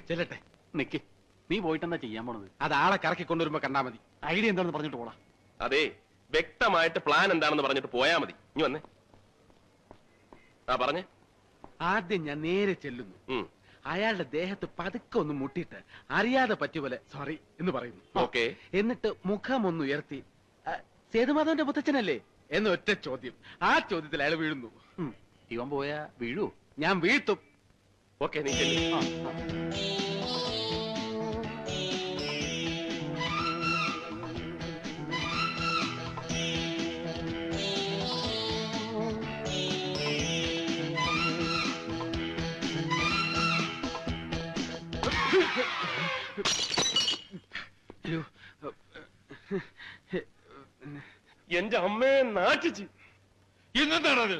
ചെല്ലട്ടെ, നിക്ക്. നീ പോയിട്ടെന്താ ചെയ്യാൻ പോണത്? അത് ആളെ കറക്കി കൊണ്ടുവരുമ്പോ കണ്ടാ മതി. ഐഡിയ എന്താണെന്ന് പറഞ്ഞിട്ട് പോടാ. അതെ, വ്യക്തമായിട്ട് പ്ലാൻ എന്താണെന്ന് പറഞ്ഞിട്ട് പോയാ മതി. ഇനി വന്നേ. പറഞ്ഞേ. ആദ്യം ഞാൻ നേരെ ചെല്ലുന്നു. അയാളുടെ ദേഹത്ത് പതുക്കെ ഒന്ന് മുട്ടിയിട്ട് അറിയാതെ പറ്റുപോലെ സോറി എന്ന് പറയുന്നു. ഓക്കെ. എന്നിട്ട് മുഖം ഒന്ന് ഉയർത്തി സേതുമാധവന്റെ മുത്തച്ഛനല്ലേ എന്ന് ഒറ്റ ചോദ്യം. ആ ചോദ്യത്തിൽ അയാൾ വീഴുന്നു. ഇവൻ പോയാ വീഴൂ? ഞാൻ വീഴ്ത്തും. ഓക്കെ, നീ ചെല്ലു. എന്റെ അമ്മയെ നാട്ടിച്ച്. ഇന്നെന്താണത്?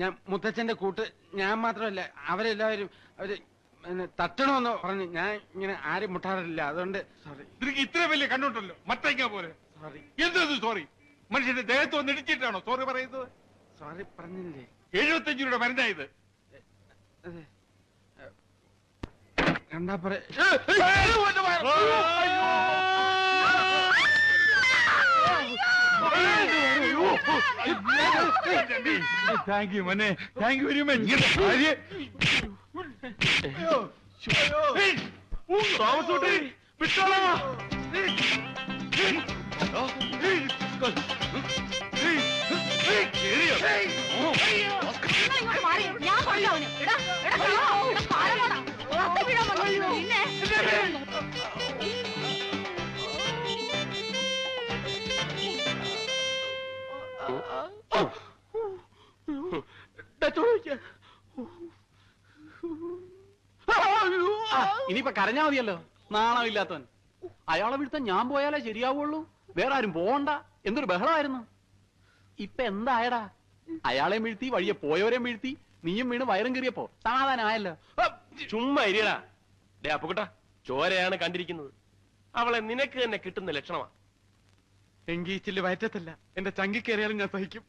ഞാൻ മുത്തച്ഛന്റെ കൂട്ട്. ഞാൻ മാത്രമല്ല, അവരെല്ലാവരും അവര് തട്ടണമെന്ന് പറഞ്ഞു. ഞാൻ ഇങ്ങനെ ആരും മുട്ടാറില്ല, അതുകൊണ്ട് സോറി. നിനക്ക് ഇത്ര വലിയ കണ്ണുണ്ടല്ലോ, മത്തയ്ക്ക പോലെ. സോറി. എന്തത് സോറി? മനുഷ്യന്റെ ദേഹത്ത് വന്ന് ഇടിച്ചിട്ടാണോ സോറി പറയുന്നത്? സോറി പറഞ്ഞില്ലേ? 75 രൂപയുടെ മരുന്നായത്. കണ്ടാ പറ. താങ്ക് യു മോനെ, താങ്ക് യു വെരി മച്ച്. താമസോട്ടെ, വിട്ടോളാ. ഇനിയിപ്പൊ കരഞ്ഞാ മതിയല്ലോ, നാണമില്ലാത്തവൻ. അയാളെ വീഴ്ത്താൻ ഞാൻ പോയാലേ ശരിയാവുള്ളൂ, വേറെ ആരും പോവണ്ട. എന്തൊരു ബഹളമായിരുന്നു. ഇപ്പൊ എന്തായടാ? അയാളെ വീഴ്ത്തി, വഴിയെ പോയവരെ വീഴ്ത്തി, നീയും വീണ് വയറും കീറിയപ്പോ സമാധാനമായല്ലോ. ചുമ്മാ ഇരിയടാ. ഡേ അപ്പുകുട്ടാ, ചോരയാണ് കണ്ടിരിക്കുന്നത്. അവളെ നിനക്ക് തന്നെ കിട്ടുന്ന ലക്ഷണമാ. എങ്കീച്ചില് വയറ്റത്തല്ല, എന്റെ ചങ്കിക്കേറിയാലും ഞാൻ സഹിക്കും.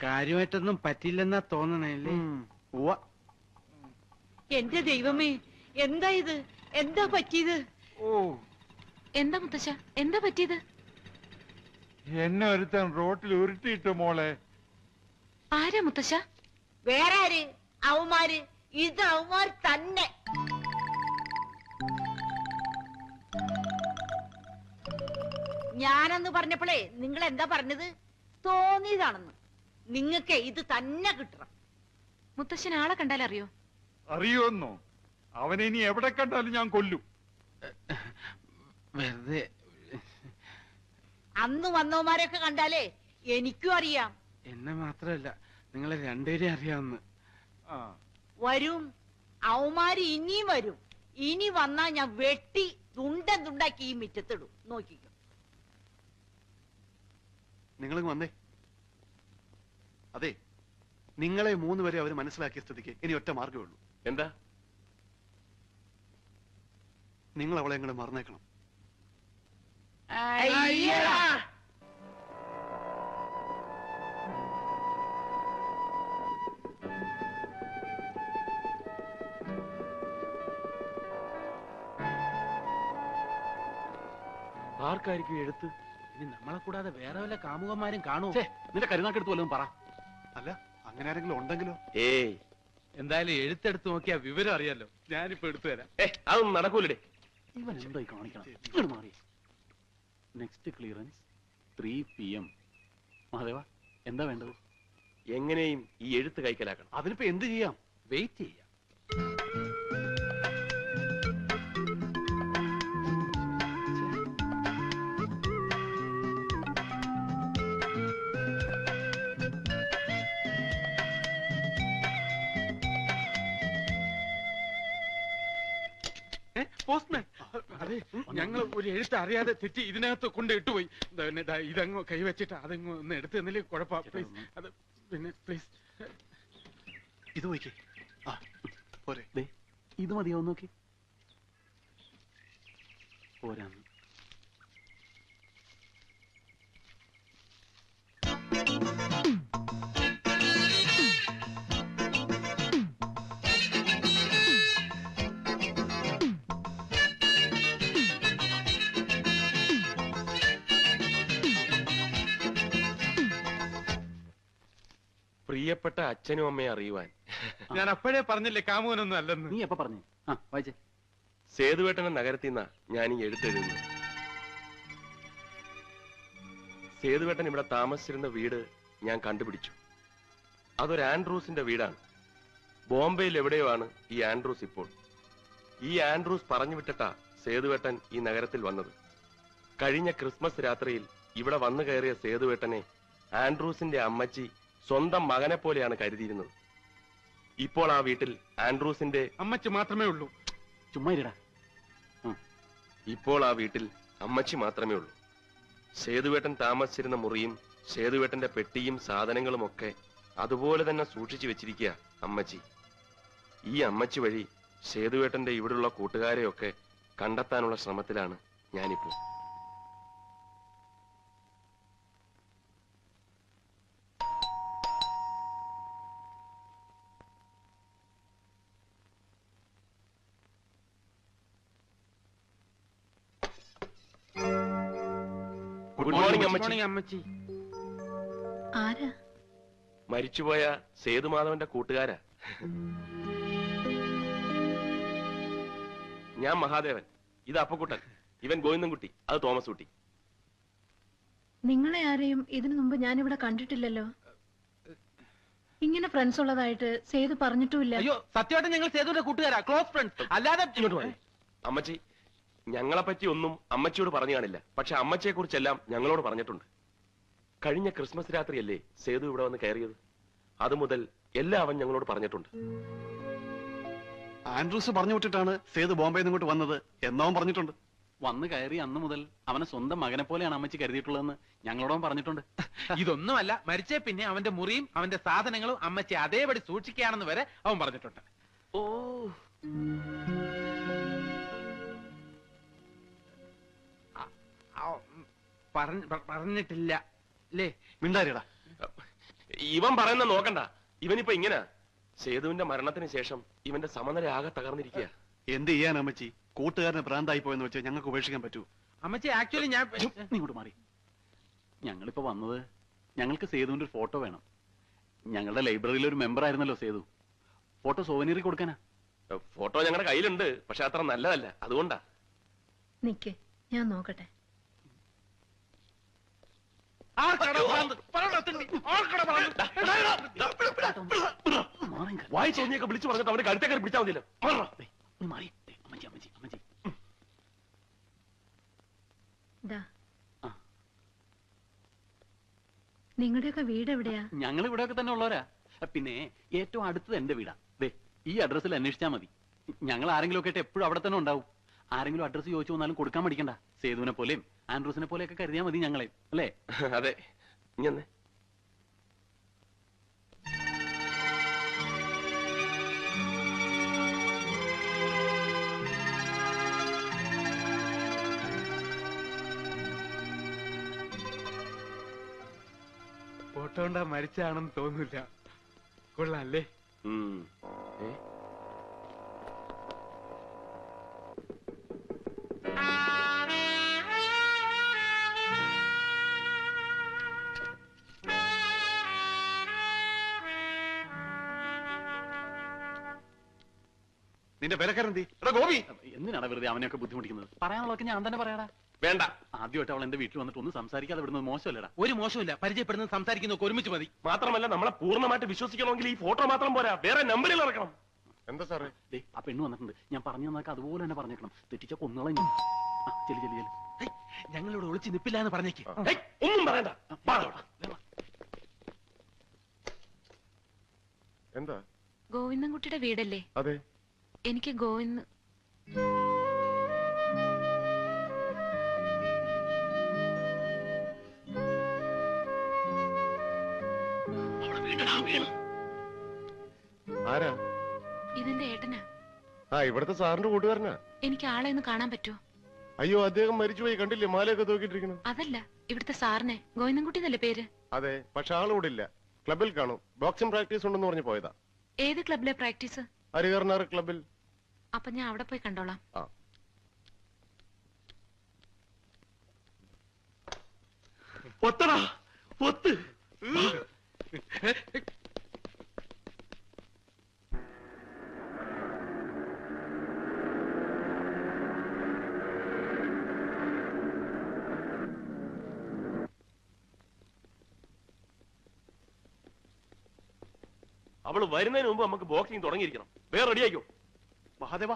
കാര്യമായിട്ടൊന്നും പറ്റില്ലെന്നാ തോന്നണല്ലേ? എന്റെ ദൈവമേ, എന്താ ഇത്? എന്താ പറ്റിയത്? എന്താ മുത്തശ്ശ, എന്താ പറ്റിയത്? എന്നെ ഒരുത്തൻ റോട്ടിൽ ഉരുട്ടിയിട്ട് മോളെ. ആരാ മുത്തശ്ശ? വേറെ ആര്? അവന്മാര്. ഇത് അവന്മാർ തന്നെ. ഞാനെന്ന് പറഞ്ഞപ്പോഴേ നിങ്ങൾ എന്താ പറഞ്ഞത്? തോന്നിയതാണെന്ന്. നിങ്ങക്ക് ഇത് തന്നെ കിട്ടണം. മുത്തശ്ശൻ ആളെ കണ്ടാലറിയോ? അറിയോന്നോ? അവനെ ഇനി എവിടെ കണ്ടാലും ഞാൻ കൊല്ലും. വെറുതെ. അന്ന് വന്നവന്മാരെയൊക്കെ കണ്ടാലേ എനിക്കും അറിയാം. എന്നെ മാത്രമല്ല, നിങ്ങളെ രണ്ടുപേരെയും അറിയാവുന്ന. വരും, അവന്മാര് ഇനിയും വരും. ഇനി വന്നാ ഞാൻ വെട്ടി തുണ്ടാക്കി ഈ മിറ്റത്തിടും. നോക്കിക്കോ. നിങ്ങളും വന്നേ. അതെ, നിങ്ങളെ 3 പേരെ അവർ മനസ്സിലാക്കിയ സ്ഥിതിക്ക് ഇനി ഒറ്റ മാർഗ്ഗമേ ഉള്ളൂ. എന്താ? നിങ്ങൾ അവളെ എങ്ങനെ മറന്നേക്കണം. ആർക്കായിരിക്കും എഴുത്ത്? ഇനി നമ്മളെ കൂടാതെ വേറെ വല്ല കാമുകന്മാരും കാണുമോ? നിന്റെ കരുനാക്കെടുത്ത് വല്ലതും പറ. അല്ല, അങ്ങനെ ആരെങ്കിലും ഉണ്ടെങ്കിലോ? ഏയ്, എന്തായാലും എഴുത്തെടുത്ത് നോക്കിയാ വിവരം അറിയാലോ. ഞാനിപ്പോ എടുത്തു തരാം. അതൊന്നും നടക്കൂലേ. ഇവൻ എന്തായി കാണിക്കണം? മാറി. Next clearance 3 PM. മഹാദേവ, എന്താ വേണ്ടത്? എങ്ങനെയും ഈ എഴുത്ത് കൈക്കലാക്കണം. അതിനിപ്പോ എന്ത് ചെയ്യാം? വെയിറ്റ് ചെയ്യാം. പോസ്റ്റ്മാൻ. അതെ ഞങ്ങൾ ഒരു എഴുത്ത് അറിയാതെ തെറ്റി ഇതിനകത്ത് കൊണ്ട് ഇട്ടുപോയി. ഇതങ്ങ് കൈവച്ചിട്ട് അതങ്ങ് ഒന്ന് എടുത്ത് തന്നില്ലേ കുഴപ്പം. പ്ലീസ് അത് പിന്നെ പ്ലീസ് ഇത് നോക്കി. ആ പോരെ. ദേ, ഇത് മതിയോ നോക്കി. പോരാന്ന്. പ്രിയപ്പെട്ട അച്ഛനും അമ്മയെ അറിയുവാൻ. ഞാൻ അപ്പോഴേ പറഞ്ഞില്ലേ കാമുകനൊന്നും അല്ലെന്ന്. നീ എപ്പ പറഞ്ഞു? ആ വായിച്ചേ. സേതുവേട്ടനെ നഗരത്തിൽ നിന്നാ ഞാൻ ഈ എഴുത്തെഴുതുന്നു. സേതുവേട്ടൻ ഇവിടെ താമസിച്ചിരുന്ന വീട് ഞാൻ കണ്ടുപിടിച്ചു. അതൊരു ആൻഡ്രൂസിന്റെ വീടാണ്. ബോംബെയിൽ എവിടെയോ ആണ് ഈ ആൻഡ്രൂസ് ഇപ്പോൾ. ഈ ആൻഡ്രൂസ് പറഞ്ഞു വിട്ടിട്ടാ സേതുവേട്ടൻ ഈ നഗരത്തിൽ വന്നത്. കഴിഞ്ഞ ക്രിസ്മസ് രാത്രിയിൽ ഇവിടെ വന്നു കയറിയ സേതുവേട്ടനെ ആൻഡ്രൂസിന്റെ അമ്മച്ചി സ്വന്തം മകനെ പോലെയാണ് കരുതിയിരുന്നത്. ഇപ്പോൾ ആ വീട്ടിൽ ആൻഡ്രൂസിന്റെ അമ്മച്ചി മാത്രമേ ഉള്ളൂ. ചുമ്മാ ഇരിടാ. ഇപ്പോൾ ആ വീട്ടിൽ അമ്മച്ചി മാത്രമേ ഉള്ളൂ. സേതുവേട്ടൻ താമസിച്ചിരുന്ന മുറിയും സേതുവേട്ടന്റെ പെട്ടിയും സാധനങ്ങളും ഒക്കെ അതുപോലെ തന്നെ സൂക്ഷിച്ചു വെച്ചിരിക്കുക അമ്മച്ചി. ഈ അമ്മച്ചി വഴി സേതുവേട്ടന്റെ ഇവിടുള്ള കൂട്ടുകാരെയൊക്കെ കണ്ടെത്താനുള്ള ശ്രമത്തിലാണ് ഞാനിപ്പോ. ഗുഡ് മോർണിംഗ് അമ്മച്ചി. അമ്മച്ചി ആരാ? മരിച്ചുപോയ സേതുമാധവന്റെ കൂട്ടുകാരാ. ഞാൻ മഹാദേവൻ, ഇത് അപ്പക്കുട്ടൻ, ഇവൻ ഗോവിന്ദൻകുട്ടി, അത് തോമസ് കുട്ടി. നിങ്ങളെ ആരെയും ഇതിനു മുമ്പ് ഞാനിവിടെ കണ്ടിട്ടില്ലല്ലോ. ഇങ്ങനെ ഫ്രണ്ട്സ് ഉള്ളതായിട്ട് സേതു പറഞ്ഞിട്ടുമില്ല. അയ്യോ സത്യമായിട്ട് ഞങ്ങൾ സേതുവിന്റെ കൂട്ടുകാരാ, ക്ലോസ് ഫ്രണ്ട്സ്. അല്ലാതെ ഇങ്ങോട്ട് പോയി. അമ്മച്ചി ഞങ്ങളെപ്പറ്റി ഒന്നും അമ്മച്ചിയോട് പറഞ്ഞു കാണില്ല. പക്ഷെ അമ്മച്ചിയെ കുറിച്ചെല്ലാം ഞങ്ങളോട് പറഞ്ഞിട്ടുണ്ട്. കഴിഞ്ഞ ക്രിസ്മസ് രാത്രിയല്ലേ സേതു ഇവിടെ വന്ന് കയറിയത്. അതുമുതൽ എല്ലാം അവൻ ഞങ്ങളോട് പറഞ്ഞിട്ടുണ്ട്. ആൻഡ്രൂസ് പറഞ്ഞു വിട്ടിട്ടാണ് സേതു ബോംബെയിൽ നിന്ന് ഇങ്ങോട്ട് വന്നത് എന്നവൻ പറഞ്ഞിട്ടുണ്ട്. വന്ന് കയറി അന്ന് മുതൽ അവനെ സ്വന്തം മകനെ പോലെയാണ് അമ്മച്ചി കരുതിയിട്ടുള്ളതെന്ന് ഞങ്ങളോടും പറഞ്ഞിട്ടുണ്ട്. ഇതൊന്നുമല്ല, മരിച്ചേ പിന്നെ അവന്റെ മുറിയും അവന്റെ സാധനങ്ങളും അമ്മച്ചി അതേപടി സൂക്ഷിക്കുകയാണെന്ന് വരെ അവൻ പറഞ്ഞിട്ടുണ്ട്. ഓ പറഞ്ഞിട്ടില്ല അല്ലേ? മിണ്ടാരിടാ. ഇവൻ പറയുന്ന നോക്കണ്ട. ഇവനിപ്പോ ഇങ്ങനെ സേതുവിന്റെ മരണത്തിന് ശേഷം ഇവന്റെ സമനില ആകെ തകർന്നിരിക്കുക. എന്ത് ചെയ്യാൻ അമ്മച്ചി? കൂട്ടുകാരനെ ഭ്രാന്തായി പോയെന്ന് വെച്ചാൽ ഞങ്ങൾക്ക് ഉപേക്ഷിക്കാൻ പറ്റൂ? അമ്മച്ചി ആക്ച്വലി ഞാൻ നീ ഇങ്ങോട്ട് മാറി. ഞങ്ങളിപ്പോ വന്നത് ഞങ്ങൾക്ക് സേതുവിന്റെ ഒരു ഫോട്ടോ വേണം. ഞങ്ങളുടെ ലൈബ്രറിയിലെ ഒരു മെമ്പർ ആയിരുന്നല്ലോ സേതു. ഫോട്ടോ സോവനീറി കൊടുക്കാനാ. ഫോട്ടോ ഞങ്ങളുടെ കയ്യിലുണ്ട്, പക്ഷെ അത്ര നല്ലതല്ല, അതുകൊണ്ടാ. നിക്ക്, ഞാൻ നോക്കട്ടെ. വായി തോന്നിയൊക്കെ വിളിച്ചു പറഞ്ഞിട്ട് അവന് കഴുത്തേക്കാർ പിടിച്ചാൽ മതിയല്ലോ. മാറി. അമ്മച്ചി അമ്മച്ചി അമ്മച്ചി. നിങ്ങളുടെയൊക്കെ വീട് എവിടെയാ? ഞങ്ങൾ ഇവിടെയൊക്കെ തന്നെ ഉള്ളവരാ. പിന്നെ ഏറ്റവും അടുത്തത് എന്റെ വീടാ. ദേ ഈ അഡ്രസ്സിൽ അന്വേഷിച്ചാൽ മതി. ഞങ്ങൾ ആരെങ്കിലും ഒക്കെ ആയിട്ട് എപ്പോഴും അവിടെ തന്നെ ഉണ്ടാവും. ആരെങ്കിലും അഡ്രസ്സ് ചോദിച്ചു വന്നാലും കൊടുക്കാൻ പഠിക്കണ്ട. സേതുവിനെ പോലെയും ആൻഡ്രൂസിനെ പോലെയൊക്കെ കരുതിയാൽ മതി ഞങ്ങളെ, അല്ലേ? അതെ. ഇങ്ങനെ ഫോട്ടോ കൊണ്ടാ മരിച്ചാണെന്ന് തോന്നില്ല. കൊള്ളാല്ലേ? നിന്റെ വിലക്കാരെന്തി? ഗോപി, എന്തിനാണ് വെറുതെ അവനെയൊക്കെ ബുദ്ധിമുട്ടിക്കുന്നത്? പറയാനുള്ളതൊക്കെ ഞാൻ തന്നെ പറയടാ. വേണ്ട. ആദ്യമായിട്ട് അവൾ എന്റെ വീട്ടിൽ വന്നിട്ട് ഒന്നും സംസാരിക്കാതെ വിടുന്നത് മോശമല്ലടാ. ഒരു മോശമില്ല, പരിചയപ്പെടുന്നത് സംസാരിക്കുന്നതൊക്കെ ഒരുമിച്ച് മതി. മാത്രമല്ല നമ്മളെ പൂർണ്ണമായിട്ട് വിശ്വസിക്കണമെങ്കിൽ ഈ ഫോട്ടോ മാത്രം പോരാ, വേറെ നമ്പറിൽ ഇറക്കണം. എന്താ സാറേ? ദേ ആ പെണ്ണ് വന്നിട്ടുണ്ട്. ഞാൻ പറഞ്ഞു തന്നൊക്കെ അതുപോലെ തന്നെ പറഞ്ഞേക്കണം. തെറ്റിച്ച കൊന്നുകളയും. ചെല്ലി ചെല്ലി ചെല്ലി. ഞങ്ങളിവിടെ ഒളിച്ച് നിപ്പില്ല എന്ന് പറഞ്ഞേക്ക്. ഒന്നും പറയണ്ട. എന്താ? ഗോവിന്ദൻകുട്ടിയുടെ വീടല്ലേ? അതെ. എനിക്ക് ഗോവിന്ദ് ആരാ? ഇതെന്റെ ഏട്ടനാ. ഇവിടുത്തെ സാറിന്റെ കൂട്ടുകാരനാ. എനിക്ക് ആളെ ഒന്ന് കാണാൻ പറ്റുമോ? അയ്യോ, അദ്ദേഹം മരിച്ചുപോയി. കണ്ടില്ലേ, മാലയൊക്കെ തൂക്കിട്ടിരിക്കുന്നു. അതല്ല, ഇവിടുത്തെ സാറിനെ. ഗോവിന്ദൻകുട്ടി എന്നല്ലേ പേര്? അതെ, പക്ഷെ ആളിവിടെ ഇല്ല. ക്ലബിൽ കാണും. ബോക്സിംഗ് പ്രാക്ടീസ് ഉണ്ടെന്ന് പറഞ്ഞു പോയതാ. ഏത് ക്ലബിലെ പ്രാക്ടീസ്? ഹരികർണാർ ക്ലബിൽ. അപ്പൊ ഞാൻ അവിടെ പോയി കണ്ടോളാം. ഒത്തടാ, ഒത്ത്. അവള് വരുന്നതിന് മുമ്പ് നമുക്ക് ബോക്സിംഗ് തുടങ്ങിയിരിക്കണം. വേറെ റെഡിയാക്കോ മഹാദേവ.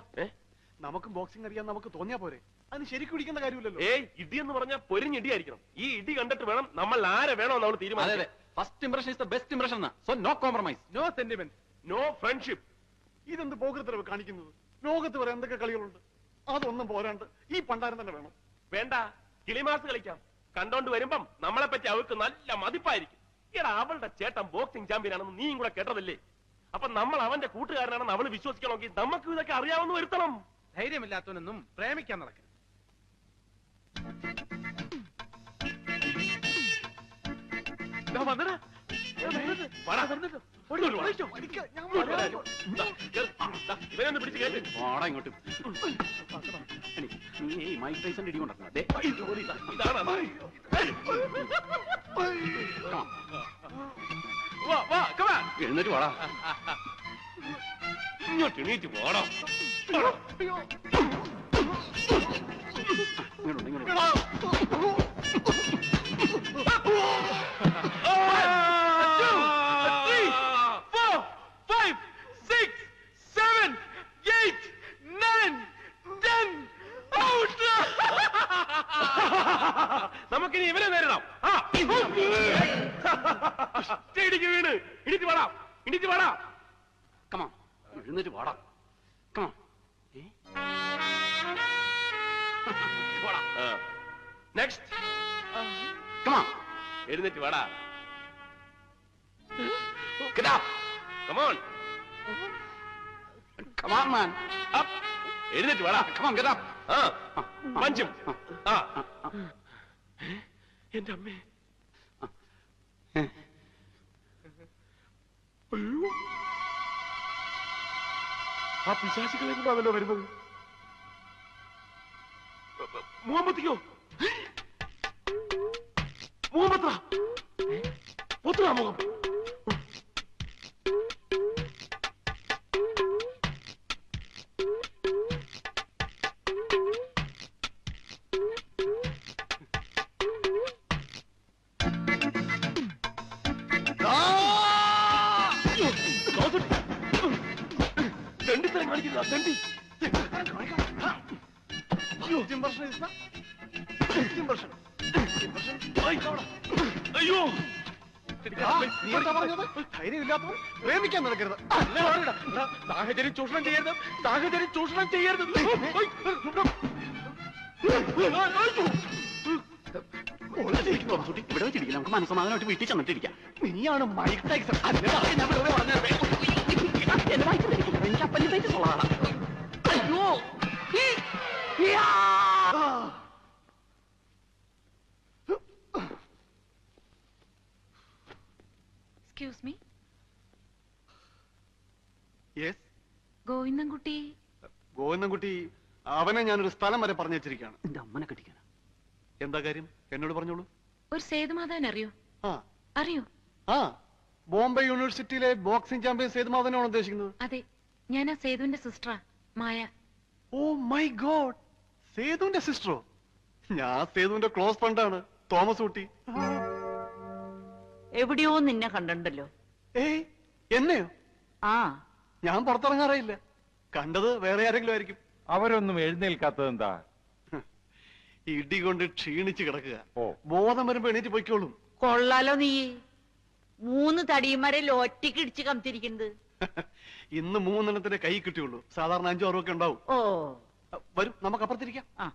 നമുക്കും ബോക്സിംഗ് അറിയാൻ നമുക്ക് തോന്നിയാ പോരെ? അതിന് ശരിക്കും ഇടിക്കേണ്ട കാര്യമില്ലല്ലോ. ഏയ്, ഇടി എന്ന് പറഞ്ഞാൽ പൊരിഞ്ഞിടിയായിരിക്കണം. ഈ ഇടി കണ്ടിട്ട് വേണം നമ്മൾ ആരെ വേണമെന്ന് അവൾ തീരുമാനിച്ചത്. First impression is the best impression. So no compromise, no sentiment, no friendship. ഇതെന്ത് പോകൃത്തരവ് കാണിക്കുന്നത്? ലോകത്ത് വരെ എന്തൊക്കെ കളികളുണ്ട്. അതൊന്നും പോരാണ്ട് ഈ പണ്ടാരം തന്നെ വേണം. വേണ്ട, കിളിമാസ് കളിക്കാം. കണ്ടോണ്ട് വരുമ്പം നമ്മളെ പറ്റി അവർക്ക് നല്ല മതിപ്പായിരിക്കും. എടാ, അവളുടെ ചേട്ടൻ ബോക്സിംഗ് ചാമ്പ്യൻ ആണെന്ന് നീയും കൂടെ കേട്ടതല്ലേ? അപ്പൊ നമ്മൾ അവന്റെ കൂട്ടുകാരനാണെന്ന് അവള് വിശ്വസിക്കണമെങ്കിൽ നമുക്ക് ഇതൊക്കെ അറിയാവുന്ന വരുത്തണം. ധൈര്യമില്ലാത്തവനൊന്നും പ്രേമിക്കാൻ നടക്കണം. ഇവനൊന്ന് പിടിച്ച് കേട്ട്. ഇങ്ങോട്ട് നീ മൈക്ക് ടൈസന്റെ ഇടി കൊണ്ടിരുന്നു. ഇതാണ് എഴുന്നേറ്റ് വാടാ. ഇങ്ങോട്ട് എണീറ്റ് പോടാ. നമുക്കിനി ഇവനെ നേരിടാം. ഇടിക്ക് വീണ്. ഇടിച്ച് വാടാ, ഇടിച്ച് വാടാ. കമാ, എഴുന്നേറ്റ് വാടാ. കമാ. നെക്സ്റ്റ്. കമാ, എഴുന്നേറ്റ് വാടാ. get up. Come on. Come on, man. Up. എഴുന്നേറ്റ് വാടാ. Come on, get up. പഞ്ചും. എന്റെ അമ്മേ. അയ്യോ, ആ പിശാചികളെ കൊണ്ടാണല്ലോ വരുന്നത്. മുഹമ്മത്തിക്കോ? മുഹമ്മത്ര ഒത്തുക മുഖം. അയ്യോ, ധൈര്യമില്ലാത്തവർ പ്രേമിക്കാൻ നടക്കരുത്. സാഹചര്യം ചൂഷണം ചെയ്യരുത്, സാഹചര്യം ചൂഷണം ചെയ്യരുത്. ഇവിടെ വെച്ചിരിക്കില്ല, നമുക്ക് മനസ്സമാധാനമായിട്ട് വീട്ടിൽ ചെന്നിട്ടിരിക്കാം. നീയാണ് മൈക്ക് ടൈസൺ. ഞാൻ വെറുതെ പറഞ്ഞത്. എന്റെ വയറ്റിൽ എനിക്ക് അപ്പൻഡിസൈറ്റിസ് ഉള്ളതാണ്. അയ്യോ, excuse me. Yes, Govindankutty. Govindankutty, അവനെ ഞാനൊരു സ്ഥലം വരെ പറഞ്ഞു വെച്ചിരിക്കുകയാണ്. എന്റെ അമ്മനെ കെട്ടിക്കാനാ. എന്താ കാര്യം? എന്നോട് പറഞ്ഞോളൂ. ഒരു സേതുമാധവൻ അറിയോ? ആ അറിയോ? ആ, ബോംബെ യൂണിവേഴ്സിറ്റിയിലെ ബോക്സിംഗ് ചാമ്പ്യൻ സേതുമാധവനാണ് ഉദ്ദേശിക്കുന്നത്. അതെ, ഞാൻ ആ സേതുവിന്റെ സിസ്റ്ററാ, മായ. Oh my God, സേതുവിന്റെ സിസ്റ്ററോ? ഞാൻ സേതുവിന്റെ ക്ലോസ് ഫ്രണ്ടാണ്, തോമസ് ഊട്ടി. എവിടെയോ നിന്നെ കണ്ടിട്ടുണ്ടല്ലോ. ഏയ്, എന്നെയോ? ആ, ഞാൻ പുറത്തിറങ്ങാറില്ല. കണ്ടത് വേറെ ആരെങ്കിലും ആയിരിക്കും. അവരൊന്നും എഴുന്നേൽക്കാത്തത് എന്താ? ഇടി കൊണ്ട് ക്ഷീണിച്ച് കിടക്കുക. ബോധം വരുമ്പോ എണീറ്റ് പൊയ്ക്കോളും. കൊള്ളാലോ നീ. 3 തടിയന്മാരെ ഒറ്റയ്ക്ക് ഇടിച്ച് കമത്തിരിക്കുന്നത്. ഇന്ന് 3 കൈ കിട്ടിയുള്ളൂ. സാധാരണ 5 6 ഒക്കെ ഉണ്ടാവും. ഓ, വരും, നമുക്ക് അപ്പുറത്തിരിക്കാം. ആ,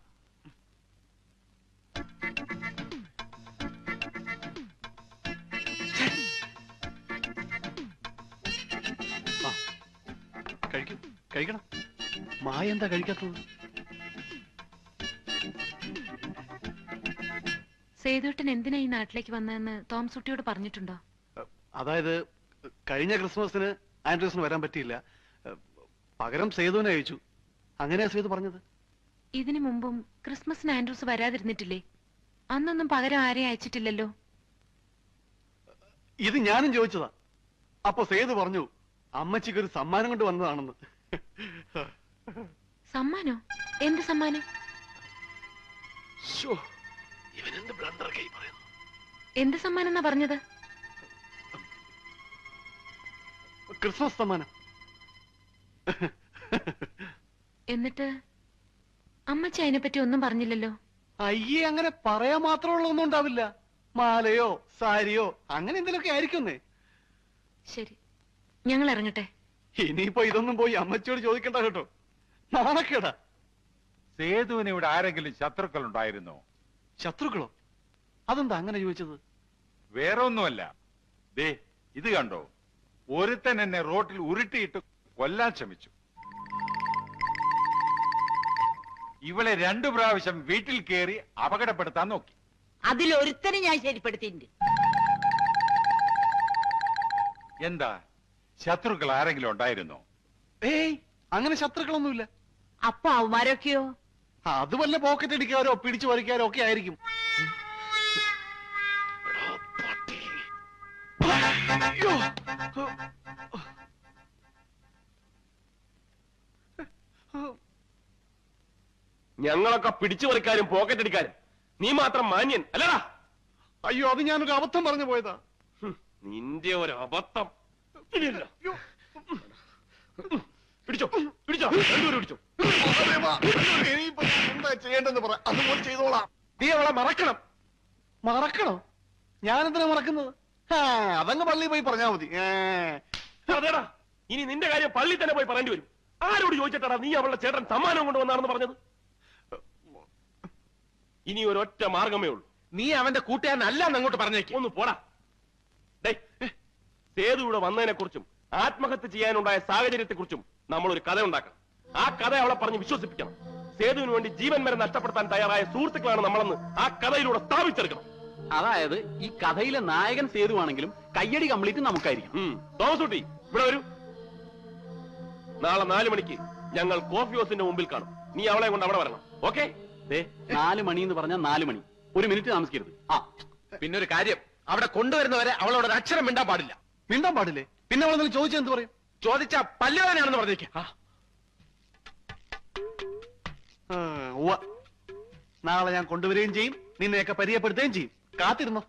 കഴിക്കും, കഴിക്കണം. മായ എന്താ കഴിക്കാത്തത്? സേതുവേട്ടൻ എന്തിനാ ഈ നാട്ടിലേക്ക് വന്നതെന്ന് തോംസുട്ടിയോട് പറഞ്ഞിട്ടുണ്ടോ? അതായത് കഴിഞ്ഞ ക്രിസ്മസിന് ആൻഡ്രൂസിന് വരാൻ പറ്റിയില്ല. പകരം സേതുവിനെ അയച്ചു. അങ്ങനെയാ സേതു പറഞ്ഞത്. ഇതിനു മുമ്പും ക്രിസ്മസിന് ആൻഡ്രൂസ് വരാതിരുന്നിട്ടില്ലേ? അന്നൊന്നും പകരം ആരെയും അയച്ചിട്ടില്ലല്ലോ. ഇത് ഞാനും ചോദിച്ചതാ. അപ്പൊ സേതു പറഞ്ഞു അമ്മച്ചിക്ക് ഒരു സമ്മാനം കൊണ്ട് വന്നതാണെന്ന്. സമ്മാനോ? എന്ത് സമ്മാനം? എന്ത് സമ്മാനം എന്നാ പറഞ്ഞത്? ക്രിസ്മസ് സമ്മാനം. എന്നിട്ട് അമ്മച്ചി അതിനെപ്പറ്റി ഒന്നും പറഞ്ഞില്ലല്ലോ. അയ്യേ, അങ്ങനെ പറയാൻ മാത്രമുള്ള ഒന്നും ഉണ്ടാവില്ല. മാലയോ സാരിയോ അങ്ങനെ എന്തെങ്കിലുമൊക്കെ ആയിരിക്കുന്നേ. ശരി, ഞങ്ങൾ ഇറങ്ങട്ടെ. ഇനിയിപ്പോ ഇതൊന്നും പോയി അമ്മച്ചിയോട് ചോദിക്കണ്ട കേട്ടോ, നാണക്കേടാ. സേതുവിന് ഇവിടെ ആരെങ്കിലും ശത്രുക്കൾ ഉണ്ടായിരുന്നോ? ശത്രുക്കളോ? അതെന്താ അങ്ങനെ ചോദിച്ചത്? വേറെ ഒന്നുമല്ല, ദേ ഇത് കണ്ടോ, ഒരുത്തൻ എന്നെ റോട്ടിൽ ഉരുട്ടിയിട്ട് കൊല്ലാൻ ശ്രമിച്ചു. ഇവളെ 2 പ്രാവശ്യം വീട്ടിൽ കയറി അപകടപ്പെടുത്താൻ നോക്കി. അതിലൊരുത്തനെ ഞാൻ ശരിപ്പെടുത്തിയിട്ടുണ്ട്. എന്താ, ശത്രുക്കൾ ആരെങ്കിലും ഉണ്ടായിരുന്നോ? ഏയ്, അങ്ങനെ ശത്രുക്കളൊന്നുമില്ല. അപ്പൊ അവന്മാരൊക്കെയോ? അത് വല്ല പോക്കറ്റ് അടിക്കാരോ പിടിച്ചു പറിക്കാരോ ഒക്കെ ആയിരിക്കും. അയ്യോ. ഞങ്ങളൊക്കെ പിടിച്ചു പറിക്കാരും പോക്കറ്റ് അടിക്കാരും, നീ മാത്രം മാന്യൻ അല്ലടാ. അയ്യോ, അത് ഞാനൊരു അബദ്ധം പറഞ്ഞു പോയതാ. നിന്റെ ഒരു അബദ്ധം. പിടിച്ചോ പിടിച്ചോ, രണ്ടുപേരും പിടിച്ചോ. ഇനിയിപ്പോ എന്താ ചെയ്യേണ്ടെന്ന് പറ, അതുപോലെ ചെയ്തോളാം. നീ അവളെ മറക്കണം. മറക്കണോ? ഞാനെന്തിനാ മറക്കുന്നത്? അതങ്ങ് പള്ളിയിൽ പോയി പറഞ്ഞാ മതി. അതേടാ, ഇനി നിന്റെ കാര്യം പള്ളി തന്നെ പോയി പറയേണ്ടി വരും. ആരോട് ചോദിച്ചിട്ടാടാ നീ അവളുടെ ചേട്ടൻ സമ്മാനം കൊണ്ടുവന്നാണെന്ന് പറഞ്ഞത്? ഇനി ഒരൊറ്റ മാർഗമേ ഉള്ളൂ. നീ അവന്റെ കൂട്ടുകാരനല്ല അങ്ങോട്ട് പറഞ്ഞേക്ക്. ഒന്ന് പോടാ. സേതു ഇവിടെ വന്നതിനെ കുറിച്ചും ആത്മഹത്യ ചെയ്യാനുണ്ടായ സാഹചര്യത്തെ കുറിച്ചും നമ്മൾ ഒരു കഥ ഉണ്ടാക്കണം. ആ കഥ അവളെ പറഞ്ഞ് വിശ്വസിപ്പിക്കണം. സേതുവിന് വേണ്ടി ജീവൻ വരെ നഷ്ടപ്പെടുത്താൻ തയ്യാറായ സുഹൃത്തുക്കളാണ് നമ്മളെന്ന് ആ കഥയിലൂടെ സ്ഥാപിച്ചെടുക്കണം. അതായത് ഈ കഥയിലെ നായകൻ സേതുവാണെങ്കിലും കയ്യടി കംപ്ലീറ്റ് നമുക്കായിരിക്കും. തോമസ് കുട്ടി, ഇവിടെ വരൂ. നാളെ 4 മണിക്ക് ഞങ്ങൾ കോഫി ഹൗസിന്റെ മുമ്പിൽ കാണും. നീ അവളെ കൊണ്ട് അവിടെ വരണം. ഓക്കെ? 4 മണി എന്ന് പറഞ്ഞാൽ 4 മണി. 1 മിനിറ്റ് താമസിക്കരുത്. പിന്നെ ഒരു കാര്യം, അവിടെ കൊണ്ടുവരുന്നവരെ അവളോട് ഒരു അക്ഷരം മിണ്ടാൻ പാടില്ല. മിണ്ടാൻ പാടില്ലേ? പിന്നെ അവളെന്തെങ്കിലും ചോദിച്ചാൽ എന്ത് പറയും? ചോദിച്ച പല്ലുവേദനയാണെന്ന് പറഞ്ഞേക്ക്. നാളെ ഞാൻ കൊണ്ടുവരികയും ചെയ്യും, നിന്നെയൊക്കെ പരിചയപ്പെടുത്തുകയും ചെയ്യും. കാത്തിരുന്നോ.